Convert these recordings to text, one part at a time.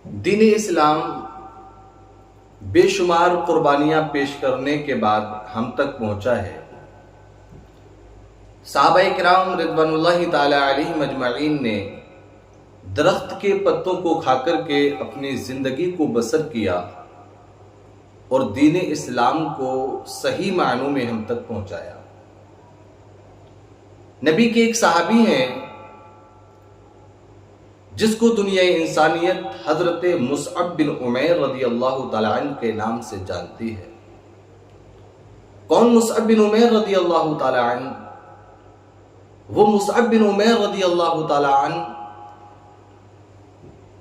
دین اسلام بے شمار قربانیاں پیش کرنے کے بعد ہم تک پہنچا ہے۔ صحابہ کرام رضوان اللہ تعالی علیہم اجمعین نے درخت کے پتوں کو کھا کر کے اپنی زندگی کو بسر کیا اور دین اسلام کو صحیح معنوں میں ہم تک پہنچایا۔ نبی کے ایک صحابی ہیں جس کو دنیا انسانیت حضرت مصعب بن عمیر رضی اللہ تعالیٰ عنہ کے نام سے جانتی ہے۔ کون مصعب بن عمیر رضی اللہ تعالیٰ عنہ؟ وہ مصعب بن عمیر رضی اللہ تعالیٰ عنہ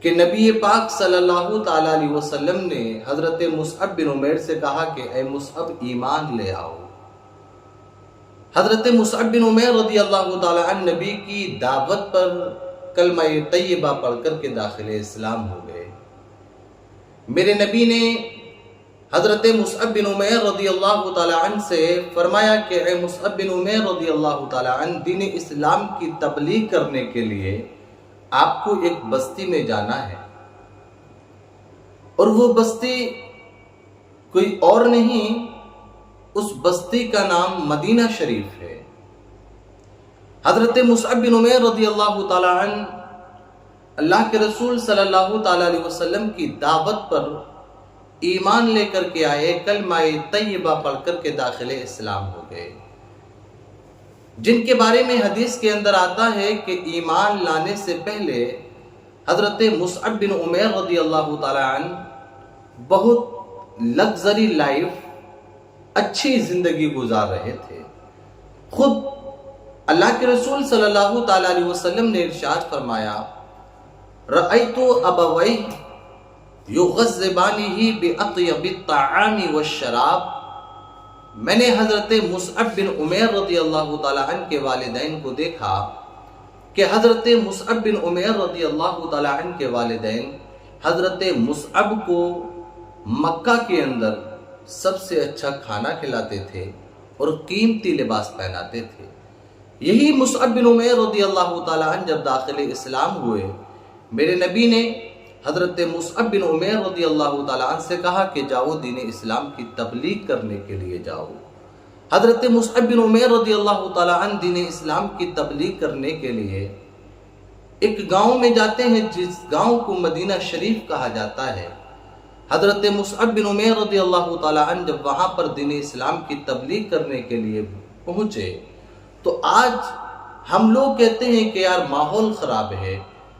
کہ نبی پاک صلی اللہ تعالیٰ علیہ وسلم نے حضرت مصعب بن عمیر سے کہا کہ اے مصعب ایمان لے آؤ۔ حضرت مصعب بن عمیر رضی اللہ تعالیٰ عنہ نبی کی دعوت پر کلمہ طیبہ پڑھ کر کے داخل اسلام ہو گئے۔ میرے نبی نے حضرت مصعب بن عمیر رضی اللہ تعالیٰ عنہ سے فرمایا کہ اے مصعب بن عمیر رضی اللہ تعالیٰ عنہ، دین اسلام کی تبلیغ کرنے کے لیے آپ کو ایک بستی میں جانا ہے، اور وہ بستی کوئی اور نہیں، اس بستی کا نام مدینہ شریف ہے۔ حضرت مصعب بن عمیر رضی اللہ تعالیٰ عنہ اللہ کے رسول صلی اللہ تعالیٰ علیہ وسلم کی دعوت پر ایمان لے کر کے آئے، کلمہ طیبہ پڑھ کر کے داخل اسلام ہو گئے، جن کے بارے میں حدیث کے اندر آتا ہے کہ ایمان لانے سے پہلے حضرت مصعب بن عمیر رضی اللہ تعالیٰ عنہ بہت لگزری لائف، اچھی زندگی گزار رہے تھے۔ خود اللہ کے رسول صلی اللہ تعالیٰ علیہ وسلم نے ارشاد فرمایا، رأیت ابویہ یغذبانہ بأطیب الطعام والشراب، میں نے حضرت مصعب بن عمیر رضی اللہ تعالیٰ عنہ کے والدین کو دیکھا کہ حضرت مصعب بن عمیر رضی اللہ تعالیٰ عنہ کے والدین حضرت مصعب کو مکہ کے اندر سب سے اچھا کھانا کھلاتے تھے اور قیمتی لباس پہناتے تھے۔ یہی مصعب بن عمیر رضی اللہ تعالیٰ عنہ جب داخل اسلام ہوئے، میرے نبی نے حضرت مصعب بن عمیر رضی اللہ تعالیٰ عنہ سے کہا کہ جاؤ دین اسلام کی تبلیغ کرنے کے لیے جاؤ۔ حضرت مصعب بن عمیر رضی اللہ تعالیٰ عنہ دین اسلام کی تبلیغ کرنے کے لیے ایک گاؤں میں جاتے ہیں جس گاؤں کو مدینہ شریف کہا جاتا ہے۔ حضرت مصعب بن عمیر رضی اللہ تعالیٰ عنہ جب وہاں پر دین اسلام کی تبلیغ کرنے کے لیے پہنچے تو آج ہم لوگ کہتے ہیں کہ یار ماحول خراب ہے،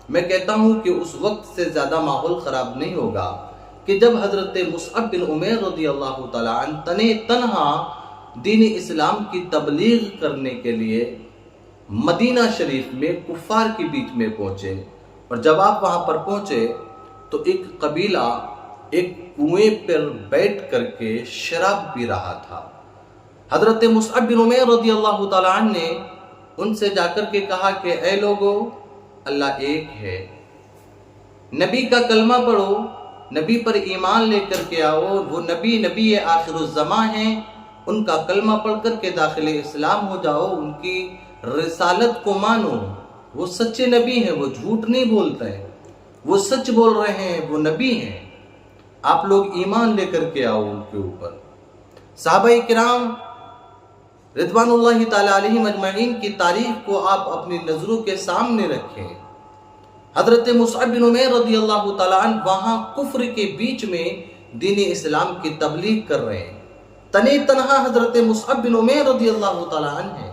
میں کہتا ہوں کہ اس وقت سے زیادہ ماحول خراب نہیں ہوگا کہ جب حضرت مصعب بن عمیر رضی اللہ تعالیٰ عنہ تنہا دین اسلام کی تبلیغ کرنے کے لیے مدینہ شریف میں کفار کے بیچ میں پہنچے، اور جب آپ وہاں پر پہنچے تو ایک قبیلہ ایک کنویں پر بیٹھ کر کے شراب پی رہا تھا۔ حضرت مصعب بن عمیر رضی اللہ تعالیٰ عنہ نے ان سے جا کر کے کہا کہ اے لوگو، اللہ ایک ہے، نبی کا کلمہ پڑھو، نبی پر ایمان لے کر کے آؤ، وہ نبی آخر الزماں ہیں، ان کا کلمہ پڑھ کر کے داخل اسلام ہو جاؤ، ان کی رسالت کو مانو، وہ سچے نبی ہیں، وہ جھوٹ نہیں بولتے ہیں، وہ سچ بول رہے ہیں، وہ نبی ہیں، آپ لوگ ایمان لے کر کے آؤ ان کے اوپر۔ صحابہ کرام رضوان اللہ تعالیٰ علیہم اجمعین کی تاریخ کو آپ اپنی نظروں کے سامنے رکھیں۔ حضرت مصعب بن عمیر رضی اللہ تعالیٰ عنہ وہاں کفر کے بیچ میں دین اسلام کی تبلیغ کر رہے ہیں، تنہا حضرت مصعب بن عمیر رضی اللہ تعالیٰ عنہ ہیں،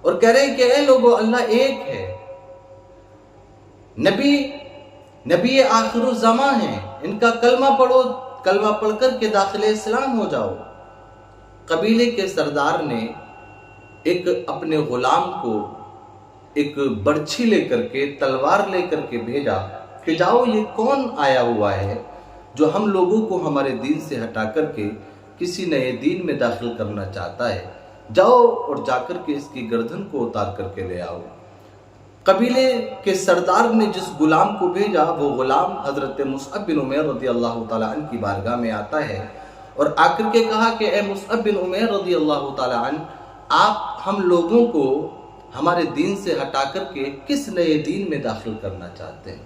اور کہہ رہے ہیں کہ اے لوگو، اللہ ایک ہے، نبی آخر الزماں ہیں، ان کا کلمہ پڑھو، کلمہ پڑھ کر کے داخل اسلام ہو جاؤ۔ قبیلے کے سردار نے ایک اپنے غلام کو ایک برچھی لے کر کے، تلوار لے کر کے بھیجا کہ جاؤ، یہ کون آیا ہوا ہے جو ہم لوگوں کو ہمارے دین سے ہٹا کر کے کسی نئے دین میں داخل کرنا چاہتا ہے، جاؤ اور جا کر کے اس کی گردن کو اتار کر کے لے آؤ۔ قبیلے کے سردار نے جس غلام کو بھیجا، وہ غلام حضرت مصعب بن عمیر رضی اللہ تعالیٰ عنہ کی بارگاہ میں آتا ہے اور آ کر کے کہا کہ اے مصعب بن عمیر رضی اللہ تعالیٰ عنہ، آپ ہم لوگوں کو ہمارے دین سے ہٹا کر کے کس نئے دین میں داخل کرنا چاہتے ہیں؟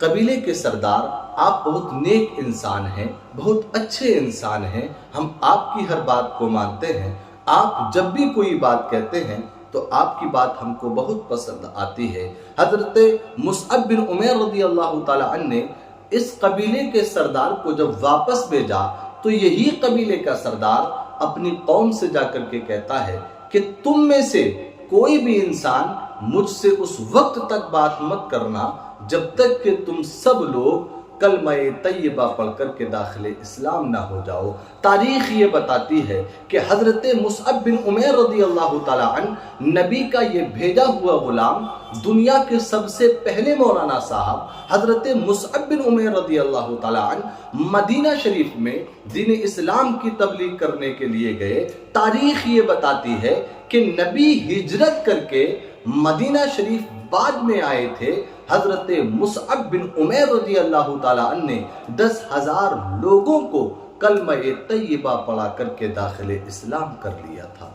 قبیلے کے سردار آپ بہت نیک انسان ہیں، بہت اچھے انسان ہیں، ہم آپ کی ہر بات کو مانتے ہیں، آپ جب بھی کوئی بات کہتے ہیں تو آپ کی بات ہم کو بہت پسند آتی ہے۔ حضرت مصعب بن عمیر رضی اللہ تعالی عنہ نے اس قبیلے کے سردار کو جب واپس بھیجا تو یہی قبیلے کا سردار اپنی قوم سے جا کر کے کہتا ہے کہ تم میں سے کوئی بھی انسان مجھ سے اس وقت تک بات مت کرنا جب تک کہ تم سب لوگ کلمہ طیبہ پڑھ کر کے داخل اسلام نہ ہو جاؤ۔ تاریخ یہ بتاتی ہے کہ حضرت مصعب بن عمیر رضی اللہ تعالی عنہ نبی کا یہ بھیجا ہوا غلام دنیا کے سب سے پہلے مولانا صاحب حضرت مصعب بن عمیر رضی اللہ تعالی عنہ مدینہ شریف میں دین اسلام کی تبلیغ کرنے کے لیے گئے۔ تاریخ یہ بتاتی ہے کہ نبی ہجرت کر کے مدینہ شریف بعد میں آئے تھے۔ حضرت مصعب بن عمیر رضی اللہ تعالی عنہ نے 10,000 لوگوں کو کلمہ طیبہ پڑھا کر کے داخل اسلام کر لیا تھا۔